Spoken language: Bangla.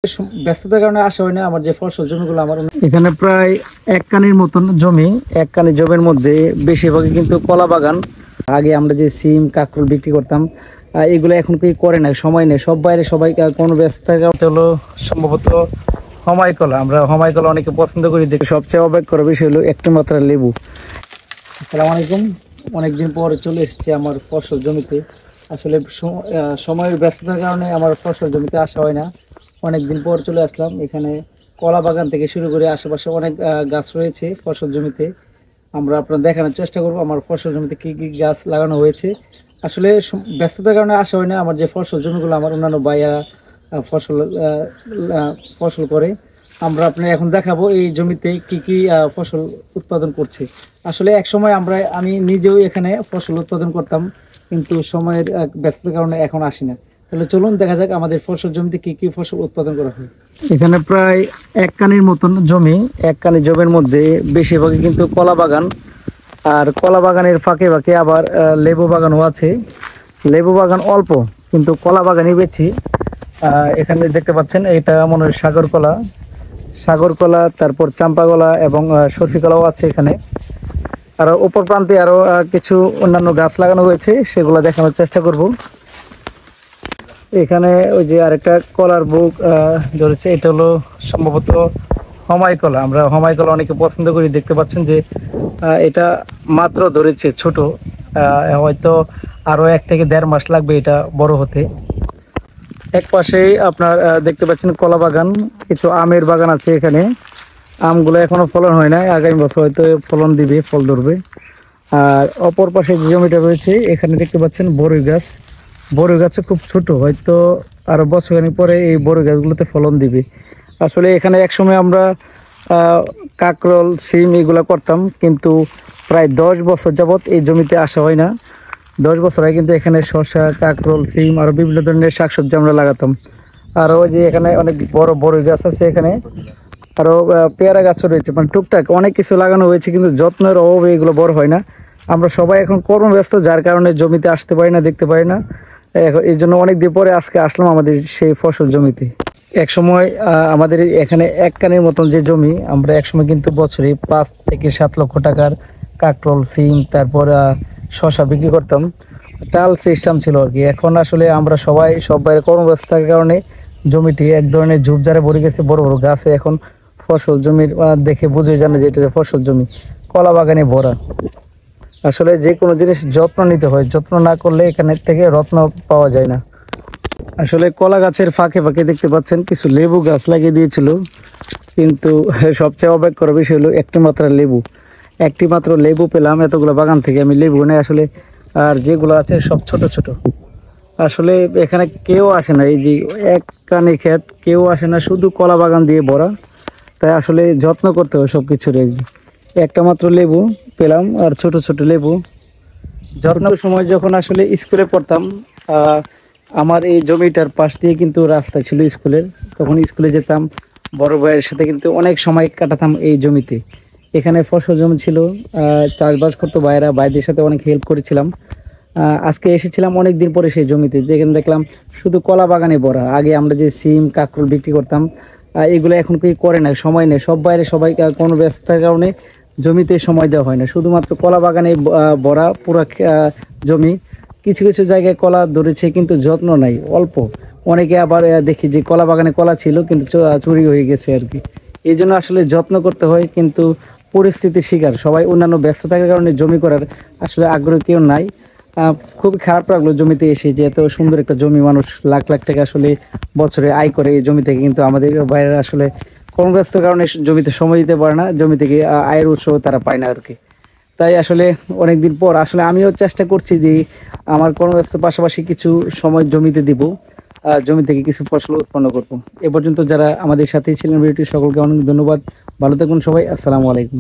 ব্যস্ততার কারণে আসা হয় না। আমার যে ফসল জমিগুলো আমার এখানে প্রায় এক কানির মতন জমি, এক কানি জমির মধ্যে বেশিরভাগই কিন্তু কলা বাগান। আগে আমরা যে সিম কাঁকরোল বিক্রি করতাম, এগুলো এখন কি করে না, সময় নেই, সব বাইরে সবাই কোনো ব্যস্ততার কারণে হলো সম্ভবত হমাই কলা। আমরা হমাই কলা অনেকে পছন্দ করি দেখে। সবচেয়ে অবাক করা বিষয় হলো একটি মাত্রা লেবু। আসসালামু আলাইকুম। অনেকদিন পরে চলে এসেছি আমার ফসল জমিতে। আসলে সময়ের ব্যস্ততার কারণে আমার ফসল জমিতে আসা হয় না। অনেকদিন পর চলে আসলাম। এখানে কলা বাগান থেকে শুরু করে আশেপাশে অনেক গাছ রয়েছে ফসল জমিতে। আমরা আপনার দেখানোর চেষ্টা করব আমার ফসল জমিতে কী কী গাছ লাগানো হয়েছে। আসলে ব্যস্ততার কারণে আসা হয় না। আমার যে ফসল জমিগুলো আমার অন্যান্য ভাইয়া ফসল ফসল করে, আমরা আপনার এখন দেখাবো এই জমিতে কি কি ফসল উৎপাদন করছে। আসলে এক সময় আমি নিজেও এখানে ফসল উৎপাদন করতাম, কিন্তু সময়ের ব্যস্ততার কারণে এখন আসি না। তাহলে চলুন দেখা যাক আমাদের ফসল জমিতে কি কি ফসল উৎপাদন করা হয়। এখানে প্রায় এক কানির মতন জমি, এক কানি জমির মধ্যে বেশিরভাগই কিন্তু কলা বাগান। আর কলা বাগানের ফাঁকে ফাঁকে আবার লেবু বাগানও আছে। লেবু বাগান অল্প, কিন্তু কলা বাগানই বেশি। এখানে দেখতে পাচ্ছেন এটা মনে হয় সাগর কলা, সাগর কলা, তারপর চাম্পা কলা এবং সরষে কলাও আছে এখানে। আর উপর প্রান্তে আরো কিছু অন্যান্য গাছ লাগানো হয়েছে, সেগুলো দেখানোর চেষ্টা করব। এখানে ওই যে আরেকটা কলার বুক ধরেছে, এটা হলো সম্ভবত হমাই কলা। আমরা হমাই কলা অনেকে পছন্দ করি, দেখতে পাচ্ছেন যে এটা মাত্র ধরেছে ছোট। হয়তো আরো 1 থেকে 1.5 মাস লাগবে এটা বড় হতে। এক পাশেই আপনার দেখতে পাচ্ছেন কলা বাগান, কিছু আমের বাগান আছে এখানে। আমগুলো এখনো ফলন হয় না, আগামী বছর হয়তো ফলন দিবে, ফল ধরবে। আর অপর পাশে যে জমিটা রয়েছে এখানে দেখতে পাচ্ছেন বড়ই গাছ। বড়ই গাছে খুব ছোট, হয়তো আরো বছরখানিক পরে এই বড়ই গাছগুলোতে ফলন দিবে। আসলে এখানে একসময় আমরা কাঁকরোল সিম এগুলো করতাম, কিন্তু প্রায় 10 বছর যাবত এই জমিতে আসা হয় না। 10 বছর আগে কিন্তু এখানে শসা, কাঁকরোল, সিম আরো বিভিন্ন ধরনের শাকসবজি আমরা লাগাতাম। আর ওই যে এখানে অনেক বড় বড়ই গাছ আছে এখানে, আরো পেয়ারা গাছও রয়েছে। মানে টুকটাক অনেক কিছু লাগানো হয়েছে, কিন্তু যত্নের অভাবে এগুলো বড় হয় না। আমরা সবাই এখন কর্মব্যস্ত, যার কারণে জমিতে আসতে পারি না, দেখতে পারি না। এই জন্য অনেক দিন পরে আজকে আসলাম আমাদের সেই ফসল জমিতে। এক সময় আমাদের এখানে এক কানির মতন যে জমি, আমরা একসময় কিন্তু বছরে 5 থেকে 7 লক্ষ টাকার কাঁকরোল, সিম, তারপর শসা বিক্রি করতাম। টাল সিস্টেম ছিল আর কি। এখন আসলে আমরা সব বাইরে কর্মব্যস্ত থাকার কারণে জমিটি এক ধরনের ঝোপঝাড়ে ভরে গেছে, বড় বড় গাছে। এখন ফসল জমির দেখে বুঝে জানে যে এটা ফসল জমি, কলা বাগানে ভরা। আসলে যে কোনো জিনিস যত্ন নিতে হয়, যত্ন না করলে এখানে থেকে রত্ন পাওয়া যায় না। আসলে কলা গাছের ফাঁকে ফাঁকে দেখতে পাচ্ছেন কিছু লেবু গাছ লাগিয়ে দিয়েছিল, কিন্তু সবচেয়ে অবাক করা বিষয় হলো একটি মাত্র লেবু পেলাম এতগুলো বাগান থেকে। আমি লেবু নেই আসলে, আর যেগুলো আছে সব ছোট ছোট। আসলে এখানে কেউ আসে না, এই যে এক কানি ক্ষেত, কেউ আসে না, শুধু কলা বাগান দিয়ে ভরা। তাই আসলে যত্ন করতে হয় সব কিছুর। একটা মাত্র লেবু পেলাম, আর ছোট ছোট লেবু। যত্নের সময় যখন আসলে স্কুলে পড়তাম, আমার এই জমিটার পাশ দিয়ে কিন্তু রাস্তা ছিল স্কুলের। তখন স্কুলে যেতাম, বড় ভাইয়ের সাথে কিন্তু অনেক সময় কাটাতাম এই জমিতে। এখানে ফসল জমি ছিল, চাষবাস করতো ভাইয়েরা, ভাইদের সাথে অনেক হেল্প করেছিলাম। আজকে এসেছিলাম অনেক দিন পরে সেই জমিতে, যেখানে দেখলাম শুধু কলা বাগানে ভরা। আগে আমরা যে সিম কাঁকরোল বিক্রি করতাম, এগুলো এখন কি করে না, সময় নেই, সব বাইরে সবাই কোনো ব্যস্ততার কারণে জমিতে সময় দেওয়া হয় না। শুধুমাত্র কলা বাগানে ভরা পুরো জমি। কিছু কিছু জায়গায় কলা ধরেছে, কিন্তু যত্ন নাই, অল্প। অনেকে আবার দেখি যে কলা বাগানে কলা ছিল, কিন্তু চুরি হয়ে গেছে আর কি। এই জন্য আসলে যত্ন করতে হয়, কিন্তু পরিস্থিতির শিকার সবাই, অন্যান্য ব্যস্ত থাকার কারণে জমি করার আসলে আগ্রহ কেউ নাই। খুব খারাপ লাগলো জমিতে এসে, যে এত সুন্দর একটা জমি, মানুষ লাখ লাখ টাকা আসলে বছরে আয় করে এই জমি থেকে, কিন্তু আমাদের বাইরে আসলে কর্মব্যস্ত কারণে জমিতে সময় দিতে পারে না, জমি থেকে আয়ের উৎস তারা পায় না আর কি। তাই আসলে অনেকদিন পর আসলে আমিও চেষ্টা করছি যে আমার কর্মব্যস্ত পাশাপাশি কিছু সময় জমিতে দিব, জমি থেকে কিছু ফসল উৎপন্ন করব। এ পর্যন্ত যারা আমাদের সাথেই ছিলেন ভিডিওটি, সকলকে অনেক ধন্যবাদ। ভালো থাকুন সবাই। আসসালামু আলাইকুম।